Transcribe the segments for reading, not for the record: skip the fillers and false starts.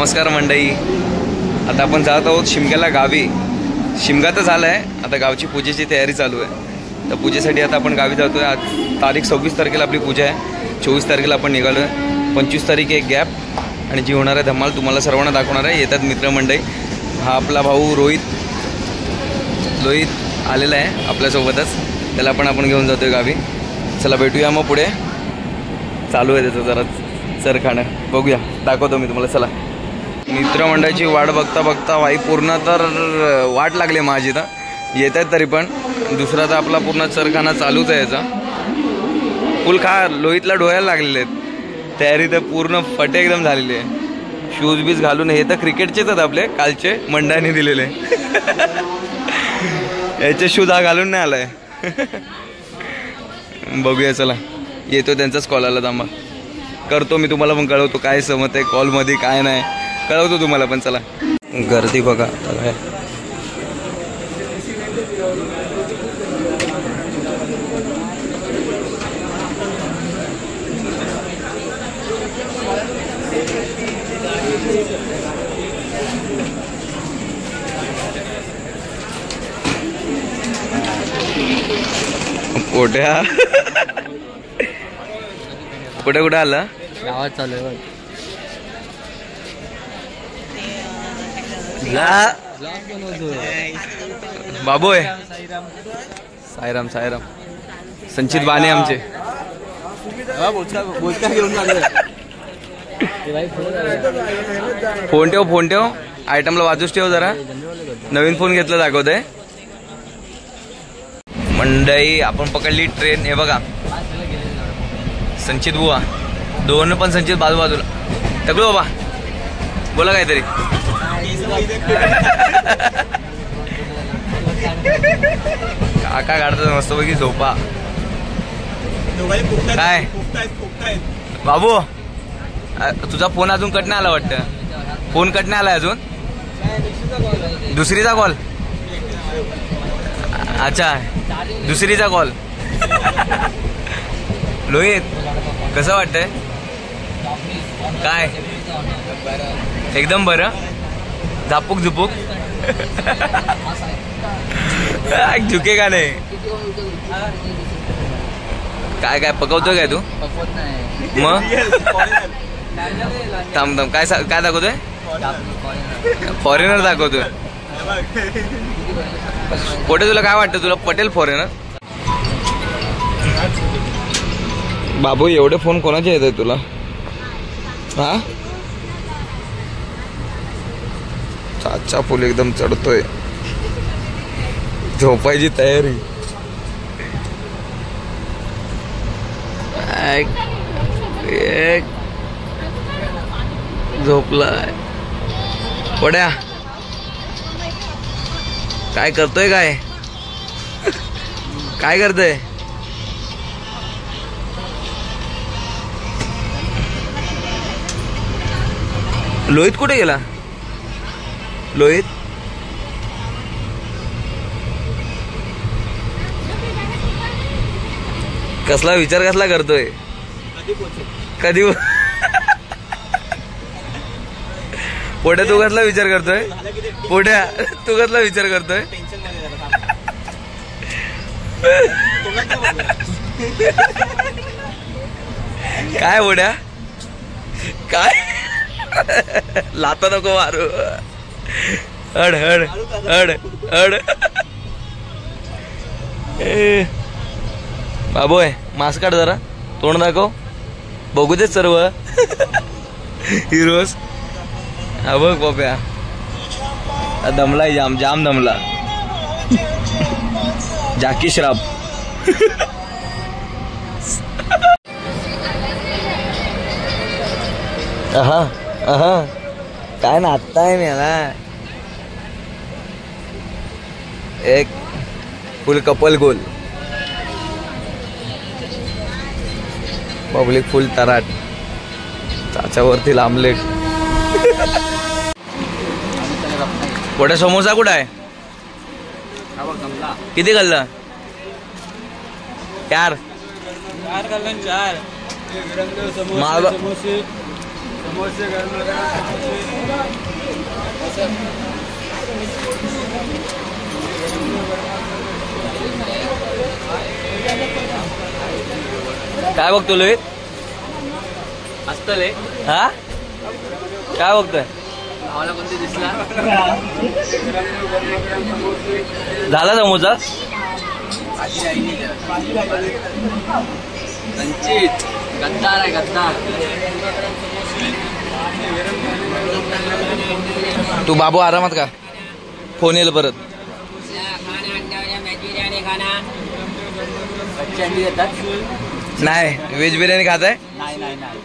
नमस्कार मंडळी, आता आपण जात आहोत शिमग्याला गावी. शिमगा तर झाला आहे, आता गावची पूजेची तयारी चालू आहे. तर पूजेसाठी आता आपण गावी जातो आहे. आज तारीख 26 तारखेला आपली पूजा आहे. 24 तारखेला आपण निघालो आहे. 25 तारीख एक गॅप आणि जी होणार आहे धमाल तुम्हाला सर्वांना दाखवणार आहे. येतात मित्रमंडळी. हा आपला भाऊ रोहित आलेला आहे आपल्यासोबतच. त्याला पण आपण घेऊन जातो आहे गावी. चला भेटूया मग पुढे. चालू आहे त्याचं जरा सरखाणं, बघूया, दाखवतो मी तुम्हाला. चला मित्रमंडळाची वाट बघता बघता वाई पूर्ण तर वाट लागली माझी. तर येत आहेत तरी पण दुसरा तर आपला पूर्ण चरखाना चालूच आहे. याचा फुल लोहितला डोळ्याला लागलेले आहेत. तयारी तर पूर्ण फटे एकदम झालेली आहे. शूज बीज घालून. हे तर क्रिकेटचेच आहेत आपले, कालचे मंडळाने दिलेले. याचे शूज हा घालून नाही आलाय. बघूया चला. येतो त्यांचाच कॉल आला, थांबा करतो मी तुम्हाला पण कळवतो काय समत आहे कॉलमध्ये काय नाही, कळवतो तुम्हाला पण. चला गर्दी बघा काय. पोट्या कुठे आलं? गावात चालू आहे बाबू आहे. साईराम संचित बाणे आमचे. फोन ठेव आयटमला वाजूच ठेव जरा. नवीन फोन घेतला दाखवतंय. मंडई आपण पकडली ट्रेन. हे बघा संचित बुवा, दोन पण संचित बाजूला. तकलो बाबा बोला काहीतरी. काका काढतात मस्तपैकी झोपा. काय बाबू तुझा फोन अजून कट नाही आला वाटतं. फोन कट नाही आलाय अजून. दुसरीचा कॉल. अच्छा दुसरीचा कॉल. लोहित कसं वाटतंय? काय एकदम बरं. झापूक झुपूक झुके का नाही. काय पकवतोय काय तू? मग थांब काय दाखवतोय? फॉरेनर दाखवतोय. पोटे तुला काय वाटतं, तुला पटेल फॉरेनर? बाबू एवढे फोन कोणाचे येत आहे तुला? हा चाचा फुल एकदम चढतोय. झोपायची तयारी. एक झोपलाय. पड्या काय करतोय? काय करतोय? लोहित कुठे गेला? लोहित कसला विचार कसला करतोय? कधी पोट्या तू कसला विचार करतोय? पोट्या तू कसला विचार करतोय? काय पोट्या काय लाता नको मारू. हड हड हड हड. बाबू आहे मास्क काढ जरा, तोंड दाखव, बघू दे सर्व हिरोज. हा बघ बाप्या दमलाय, जाम दमला. जाकी श्राप. काय नाचताय मी ना. एक फुल कपल गोल. पब्लिक फुल तराट. चाच्यावरती आमलेट. पोट्या समोसा कुठं आहे? किती खाल्लं? 4 4 खाल्लं. 4 महाग काय बघतो लोहित? असतले हा काय बघतोय? भावाला कोणते दिसला? झाला समोसा? संचित गद्दार आहे गद्दार. तू बाबू आरामात का? फोन येईल परत. कच्ची अंडी देतात? नाही व्हेज बिर्याणी खात आहे? नाही नाही नाही.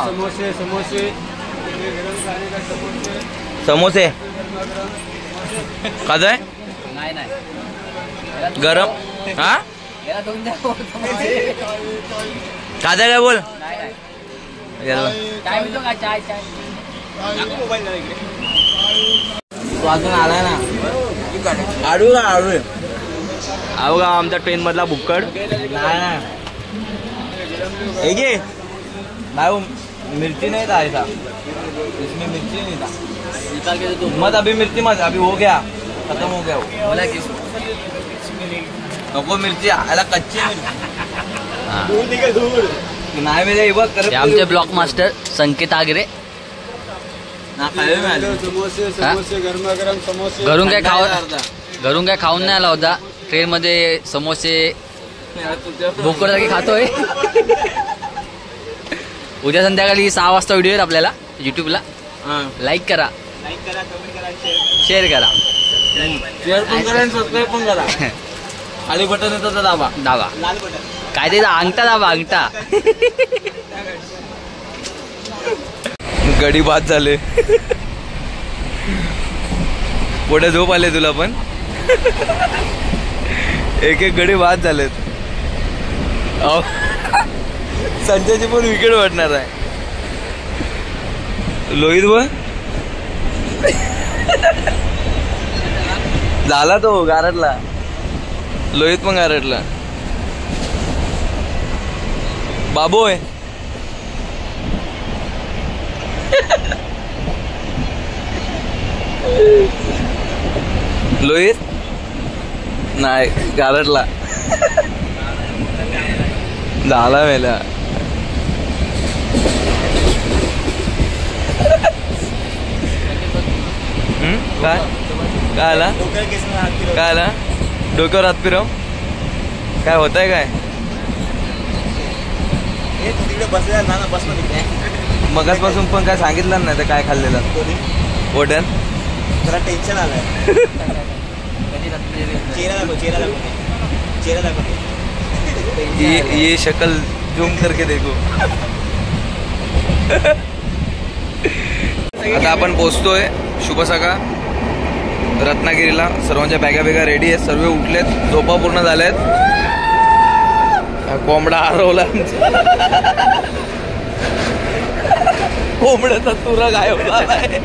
समोसे समोसे समोसे खात आहे? नाही नाही. गरम हा याला दोन द्या. खात आहे काय बोल? नाही नाही. याला. काय म्हणतो का? चाय चाय. तू अजून आलाय ना? आडू का आडू? आहो का आमचा ट्रेन मधला बुक्कड? नाही भाई मिर्ची नहीं था ऐसा, इसमें मिर्ची नहीं था. निकाल के दो. मत अभी मिर्ची मत, अभी हो गया खत्म हो गया वो. बोला की नको मिरची आला कच्ची मिरची नाही मिळे बघ करत. आमचे ब्लॉक मास्टर संकेत आगरे. समोसे समोसे गरमागरम समोसे. घरून काय खाऊन नाही आला होता. ट्रेन मध्ये समोसे बोकड जागी खातोय. उद्या संध्याकाळी 6 वाजता व्हिडिओ येईल आपल्याला युट्यूबला. लाईक करा, शेअर करा, शेअर पण करा आणि सबस्क्राईब पण करा. खाली बटन येतं तर दाबा दाबा. काय ते अंगठा दाबा अंगठा. गडी बाद झाले. पुढे झोप आले तुला पण. एक एक गडी बाद झालेत. संजयची पण विकेट वाटणार आहे. लोहित व झाला तो गारटला. लोहित पण गारटला. बाबोय लोहित नाही गारटला. झाला मेला. काय काय आला? काय आला? डोक्यावर हात फिरव. काय होत आहे काय? मगासपासून पण काय सांगितलं नाही तर काय खाल्लेलं पोट्यात? जरा टेन्शन आलंय. चेहरा दाखव. ये शक्ल झूम करके देखो. आता आपण पोहोचतोय शुभ सकाळ रत्नागिरीला. सर्वांच्या बॅगा रेडी आहेत. सर्व उठलेत, झोपा पूर्ण झाल्यात. कोंबडा हरवला. कोंबड्याचा तुरा गायब झालाय.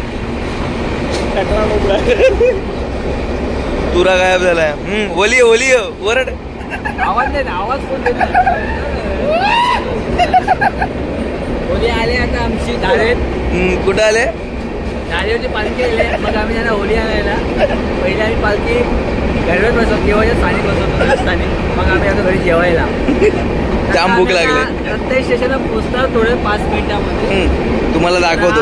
तुरा गायब झालाय. ओली ओली वरड. आवाज नाही. आवाज कोण देत नाही. होली आले आता आमची धारेत. कुठं आले? धारेवरची पालखी आले. मग आम्ही त्यांना होली आणायला पहिले आम्ही पालखी घरवर बसवतो. केव्हाच्या स्थानिक बसवतो स्थानिक. मग आम्ही आता घरी जेवायला. जाम भूक लागली. रत्नागिरी स्टेशनला पोहोचता थोडे 5 मिनिटामध्ये. तुम्हाला दाखवतो.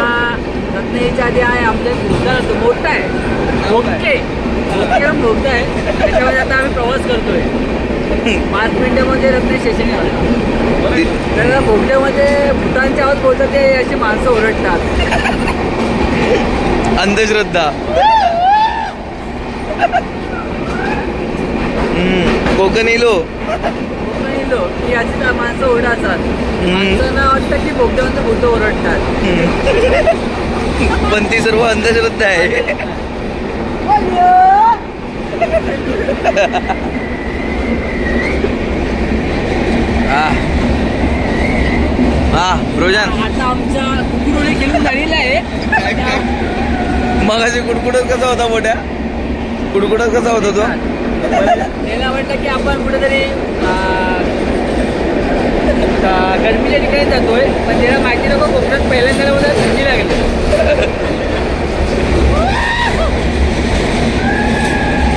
रत्नागिरीच्या आधी आहे आमचा भोगदा असतो. मोठा आहे भोगटे भोगदा आहे. त्याच्यामध्ये आता आम्ही प्रवास करतोय. 5 मिनिटामध्ये रत्नागिरी स्टेशन आलं. तर भोगट्यामध्ये भूतांचे आवाज बोलतात. ते अशी माणसं ओरडतात. अंधश्रद्धा. कोकणी लो की अशी माणसं ओरडतात. माणसांना वाटतं की भोगट्यामध्ये भूत ओरडतात. पण ती सर्व अंधश्रद्धा आहे. हा रोजन आता आमचा कुकुरोली खेळून झालेला आहे. मग अशी कुडकुडत कसा होता मोठ्या? कुडकुडत कसा होता तो? त्याला वाटलं की आपण कुठेतरी गरमीच्या ठिकाणी जातोय, पण त्याला माहिती नको कोकणात पहिल्यांदा मला थंडी लागली.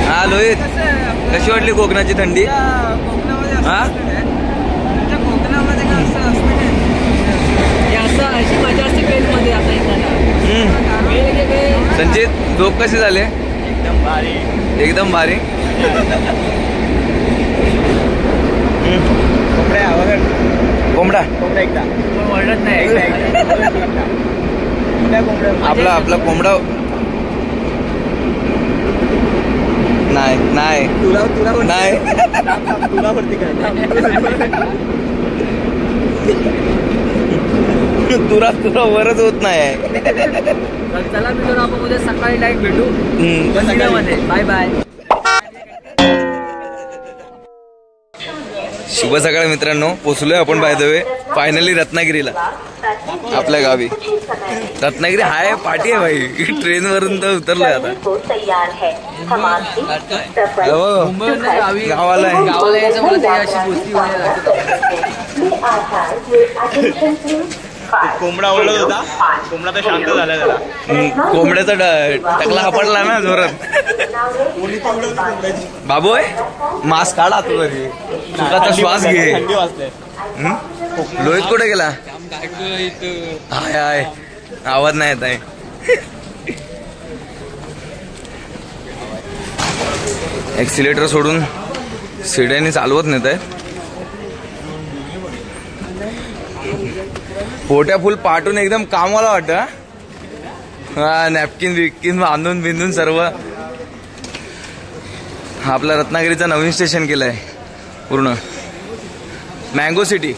हा लोहित, कशी वाटली कोकणाची थंडी? कोकणामध्ये हा कोकणामध्ये काय असं असं अशी मजा असते ट्रेनमध्ये आता येताना. संचित झोप कसे झाले? एकदम भारी. एकदम भारी. कोंबडा एकदा ओरडत नाही. आपला कोंबडा नाही नाही नाही. तुला वरती तुरा वरच होत नाही. चला मित्रांनो, आपण उद्या सकाळी डायरेक्ट भेटू मंदिरामध्ये. Bye bye. शुभ सकाळ मित्रांनो, पोचलोय आपण बाय द वे फायनली रत्नागिरीला, आपल्या गावी. रत्नागिरी हाय पाठी आहे भाई, ट्रेन वरून तर उतरलोय आता. गावाला यायचं मला ते अशी गोष्टी कोंबडा ओरडत होता, कोंबडा तर शांत झाला त्याला. कोंबड्याचा टकला सापडला ना जोरात. बाबू मास्क काढा तू घरी, सुखाचा श्वास घे. थंडी वाजते. लोहित कुठे गेला? हाय हाय, आवाज नाही येत आहे. एक्सिलेटर सोडून शिड्याने चालवत नेत आहे. पोट्या फुल पाठून एकदम कामाला वाटतं. हा, नॅपकिन बिपकिन बांधून बिंदून सर्व. आपला रत्नागिरीचा नवीन स्टेशन केलंय पूर्ण. Mango city.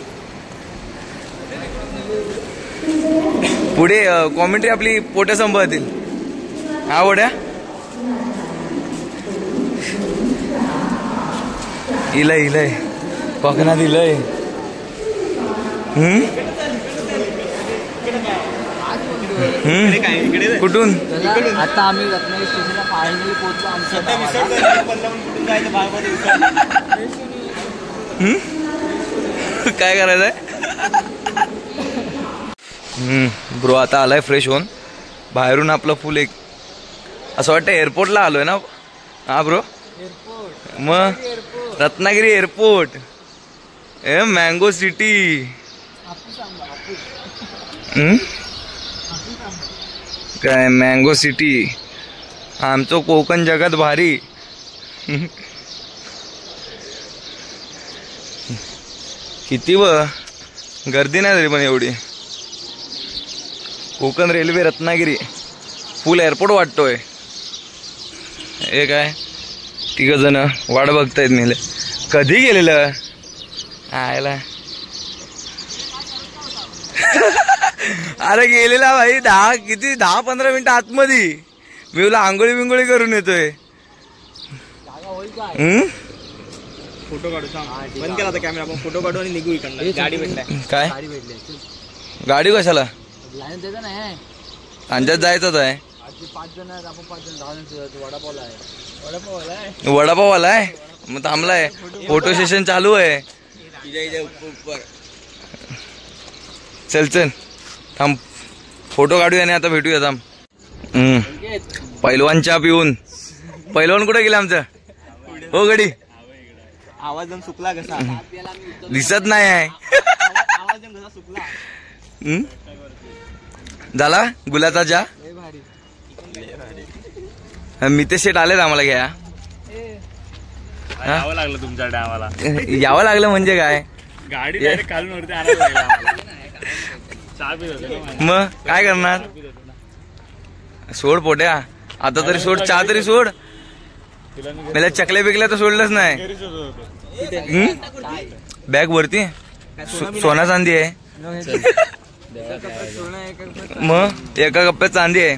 पुढे कॉमेंट्री आपली पोट्या संपतील. हा पोट्या इलय कोकणात इलय. कुठून? आता आम्ही रत्नागिरी स्टेशनला फायनली पोहोचलो. काय करायचंय? ब्रो आता आलाय फ्रेश होऊन बाहेरून. आपलं फुल एक असं वाटतं एअरपोर्टला आलोय ना. हा ब्रो, मग रत्नागिरी एअरपोर्ट, मँगो सिटी. काय मँगो सिटी, आमचं कोकण जगात भारी. किती गर्दी नाही तरी पण एवढी. कोकण रेल्वे रत्नागिरी फुल एअरपोर्ट वाटतोय. हे काय तिघ जण वाट बघतायत. मेले कधी गेलेलं आयला. अरे गेलेला भाई 10-15 मिनिटं आतमध्ये. मी तुला आंघोळी बिंगोळी करून येतोय. फोटो काढू. बंद केला कॅमेरा, आपण फोटो काढू आणि निघू इकडनं. गाडी भेटलाय. काय गाडी कशाला? अंजात जायचं आहे. 5 जण आहेत आपण, 5 जण 10 जण. वडापाव आलाय मग थांबलाय. फोटो सेशन चालू आहे. चल थांब, फोटो काढूया आणि आता भेटूया. थांब. पैलवान चहा पिऊन. पैलवान कुठे गेला आमचं? हो गडी, आवाज सुकला कसा दिसत नाही आहे. आवाज कसा सुकला. झाला गुलाचा चहा. मितेश शेट आलेत आम्हाला घ्या. यावं लागलं तुमच्याकडे आम्हाला. यावं लागलं म्हणजे काय? गाडी डायरेक्ट खालून वरती आणायला लागला. चहा पित होते. मग काय करणार? सोड पोट्या आता तरी सोड, चहा तरी सोड. मला चकल्या बिकल्या तर सोडलंच नाही. बॅग वरती सोना चांदी आहे. मग एका कप्प्यात चांदी आहे.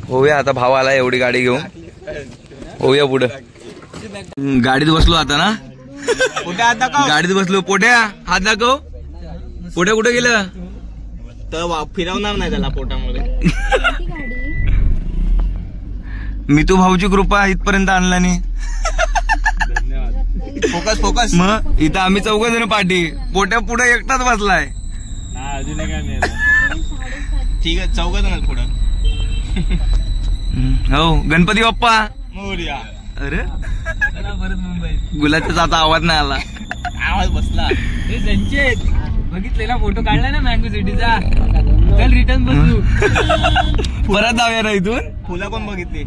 होऊया आता, भाव आला एवढी गाडी घेऊन. होऊया पुढं. गाडीत बसलो आता ना. गाडीत बसलो. पोट्या हात दाखव. पोट्या कुठे गेलं? तर फिरवणार नाही त्याला पोटामध्ये. मी तू भाऊची कृपा इथपर्यंत आणला नाही. Focus focus. मग इथं आम्ही 4 जण पाठी, पोट्या पुढे एकटाच बसलाय. अजून काय नाही. ठीक आहे 4 जण पुढं. हो गणपती बाप्पा मोरया. अरे परत मुंबईत गुलाबचा आता आवाज नाही आला. आवाज बसला. हे संचेत बघितलेला फोटो काढलाय ना मँगो सिटीचा. चल रिटर्न बसू. परत जाऊया ना इथून. फुलं पण बघितली.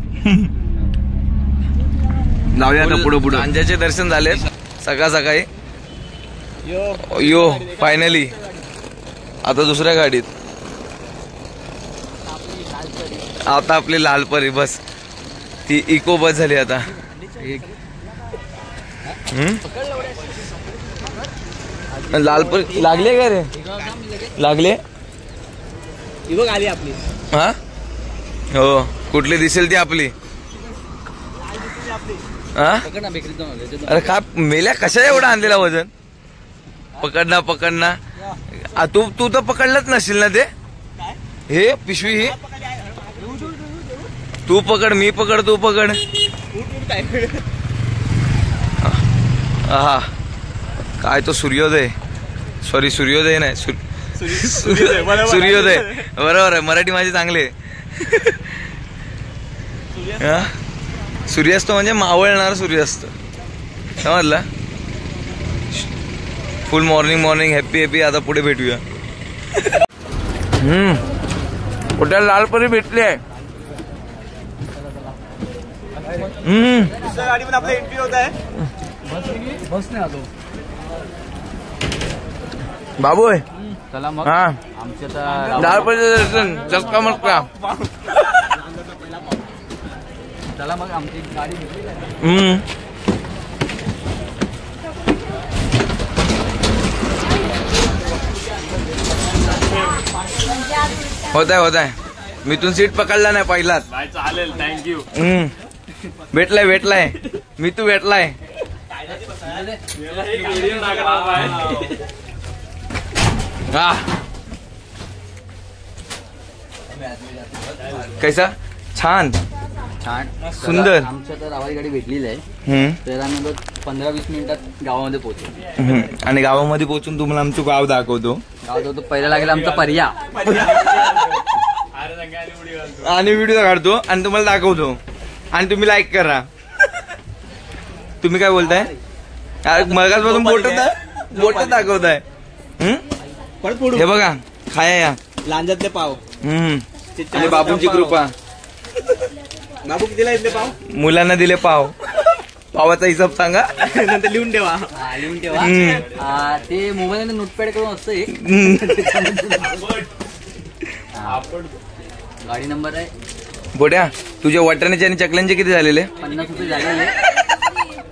जाऊया आता पुढे पुढे. अंजाचे दर्शन झाले सकाळ सकाळी. यो फायनली आता दुसऱ्या गाडीत. आता आपली लालपरी बस, ती इको बस झाली आता. लालपरी लागले का रे? लागले ही बघ आली आपली. हा हो कुठली दिसेल ती आपली. हा अरे का मेल्या कशा एवढा आणलेला वजन. पकडना तू तर पकडलंच नशील ना ते. हे पिशवी ही तू पकड, मी पकड, तू पकड. हा काय तो सूर्योदय, सॉरी सूर्योदय नाही सूर्योदय बरोबर आहे. मराठी माझी चांगले. सूर्यास्त म्हणजे मावळणार सूर्यास्त, समजला. फुल मॉर्निंग हॅपी. आता पुढे भेटूया. कुठे लालपरी भेटली आहे. गाडी पण आपला एंट्री होत आहे. बस नाही आलो बाबू आहे. चला मग हा आमच्या तर लालपरीचं दर्शन चक्का मक्का. चला मग आमची गाडी भेटली. होत आहे. मी तू सीट पकडला नाही पहिलाच. चालेल थँक्यू. भेटलाय मी तू भेटलाय. कैसा छान सुंदर. आमच्या तर आवाज गाडी भेटलेली आहे. तर आम्ही 15-20 मिनिटात गावामध्ये पोहोचू. आणि गावामध्ये पोहोचून तुम्हाला आमचं गाव दाखवतो. गाव तो पहिला लागेल आमचा पर्या. आणि व्हिडिओ काढतो आणि तुम्हाला दाखवतो. आणि तुम्ही लाईक करा. तुम्ही काय बोलताय. मगासपासून बोट दाखवताय. हे बघा खाया या लांजातले पाव. आणि बाबूंची कृपा. बाबू कितीला येतले पाव. मुलांना दिले पाव. पावाचा हिसाब सांगा नंतर लिहून ठेवा. लिहून ठेवा. ते मोबाईल नोटपॅड करून असतं एक. गाडी नंबर आहे. बोट्या तुझ्या वाटाण्याचे आणि चकल्यांचे किती झालेले. 50 रुपये झालेले.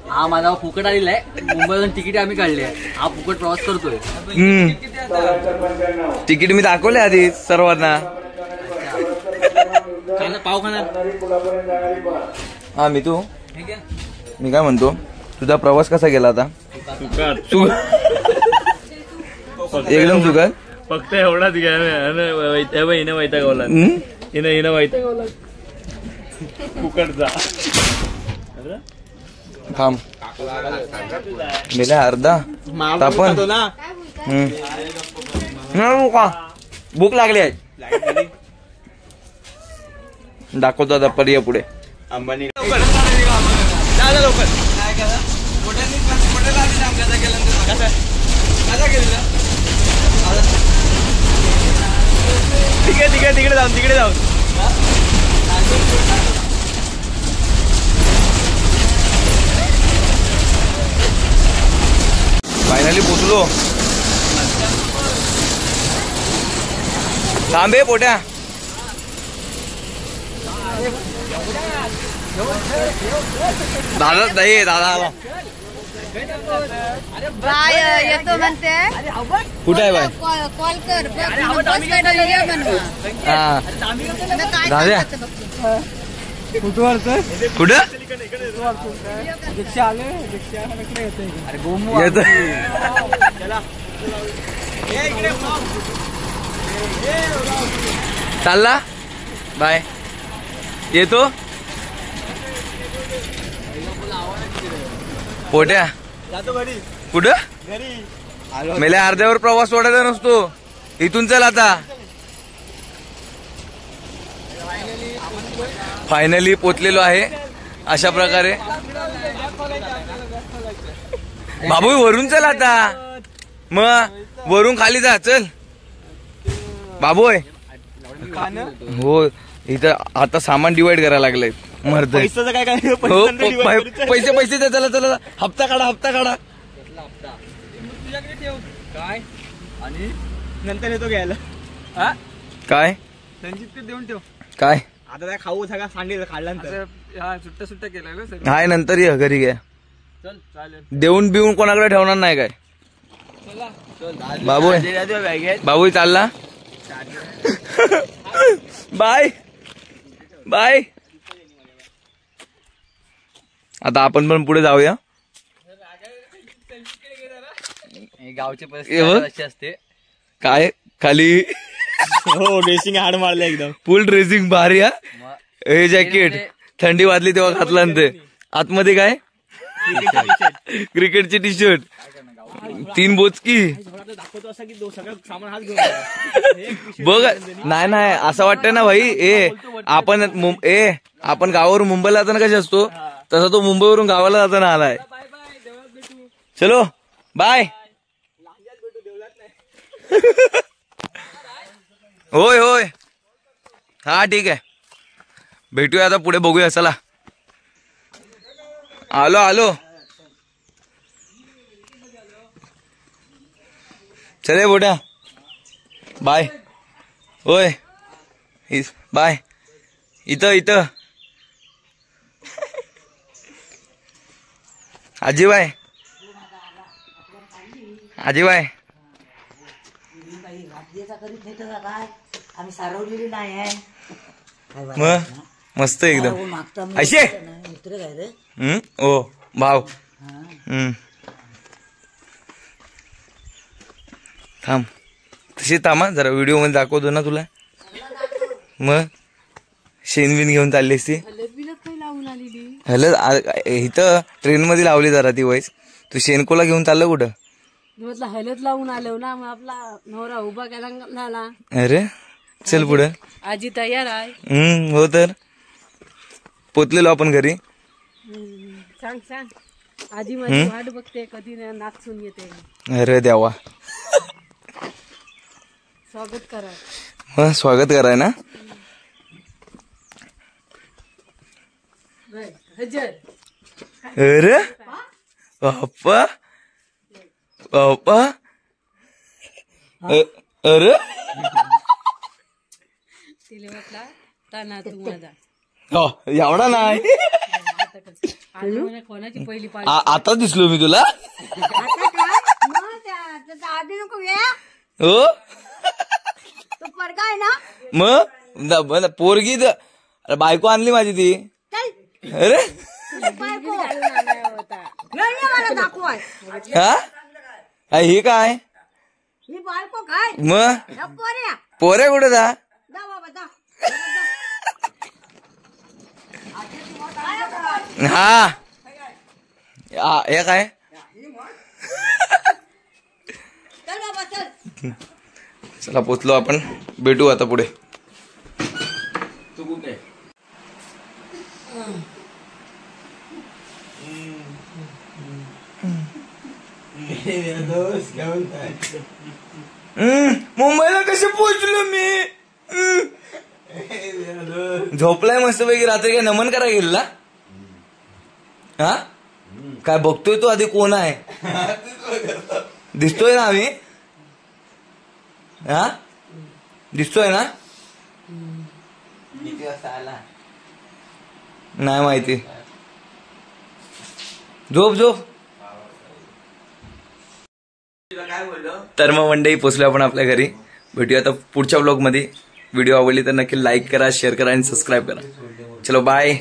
हा माझा फुकट आलेला आहे. मुंबईवरून तिकीट आम्ही काढले. हा फुकट प्रवास करतोय. तिकीट मी दाखवले आधी सर्वांना. पाव खाणार. हा मी काय म्हणतो, तुझा प्रवास कसा गेला आता. एकदम सुखात. फक्त एवढाच घ्या. हिनं वैतागवला. हिनं वैतागवला फुकटचा. थांब गेल्या अर्धा तापण. भूक लागली आहे. दाखवतो आता पर्याय पुढे. अंबानी लवकर ठीक आहे तिकडे जाऊ. फायनली पोचलो. थांबे पोट्या. दादा दही दादा आला. बाय येतो म्हणते. कुठे आहे बाय. कॉल कर. हा काय दाद्या कुठं येतो. चालला बाय. येतो पोट्या. जातो घरी कुठं घरी मेले अर्ध्यावर प्रवास सोडायचा नसतो इथून चल आता फायनली पोचलेलो आहे अशा प्रकारे बाबू वरून चल आता मग वरून खाली जा चल बाबू हो इथं आता सामान डिवाइड करायला लागलंय मर्द पैशाचं काय काय हो पैसे पैसे द्या चला चला हप्ता काढा तुझ्याकडे ठेव काय आणि नंतर येतो घ्यायला काय संजीत देऊन ठेव काय आता काय खाऊ सगळा सांडेल काढल्यानंतर सुट्टा केलं हाय नंतर ये घरी घ्या चल चालेल देऊन बिऊन कोणाकडे ठेवणार नाही काय बाबू बाबू चालला बाय बाय आता आपण पण पुढे जाऊया गावची परिस्थिती अशी असते काय खाली हो ड्रेसिंग हाड मारले एकदम फुल ड्रेसिंग भारी हे जॅकेट थंडी वाजली तेव्हा घातलं ते आतमध्ये काय क्रिकेटची टी शर्ट 3 बोचकी दाखवतो असं की सगळं सामान हात घेऊन बघ नाही असं वाटतंय ना भाई आपण गावावरून मुंबईला जाताना कसे असतो तसा तो मुंबईवरून गावाला जाताना आलाय चलो बाय होय होय हा ठीक आहे भेटूया आता पुढे बघूया चला आलो चले बोट्या बाय होय बाय इथं आजीबाई आम्ही सारवलेली नाही आहे मग मस्त एकदम अशे मित्र काय रे ओ भाव थांब तशी थांबा जरा व्हिडिओ मध्ये दाखवतो ना तुला मग शेणबिन घेऊन चाललीस ती हलद इथं ट्रेन मध्ये लावली जरा ती वयस तू शेणकोला घेऊन चाललं कुठं म्हटलं हलत लावून आलो ना मग आपला नवरा उभा केला झाला अरे चल पुढं आजी तयार आहे हो तर पोचलेलो आपण घरी सांग आजी माझी वाट बघते कधी नाचून येते अरे देवा स्वागत करा मग स्वागत कराय ना हजर अरे बाप्पा अरे तिला म्हटला ताना तू माझा एवढा नाही कोणाची पहिली आता दिसलो मी तुला आधी नको हो तो पडगा आहे ना मग पोरगी अरे बायको आणली माझी ती अरे मला दाखवाय हा ही काय ही बायको काय मग पोऱ्या पोरे कुठे जा दा बाबा दा हा हे काय चल बाबा चल चला पोचलो आपण भेटू आता पुढे तू कुठे मुंबईला कसे पोहोचलो मी झोपलाय मस्तपैकी रात्री काय नमन करा गेला हा काय बघतोय तो आधी कोण आहे दिसतोय ना आम्ही हा दिसतोय ना नाही माहिती झोप तर मग मंडळी पोचलो आपण आपल्या घरी भेटूया आता पुढच्या ब्लॉग मध्ये व्हिडिओ आवडली तर नक्की लाईक करा शेअर करा आणि सबस्क्राईब करा चलो बाय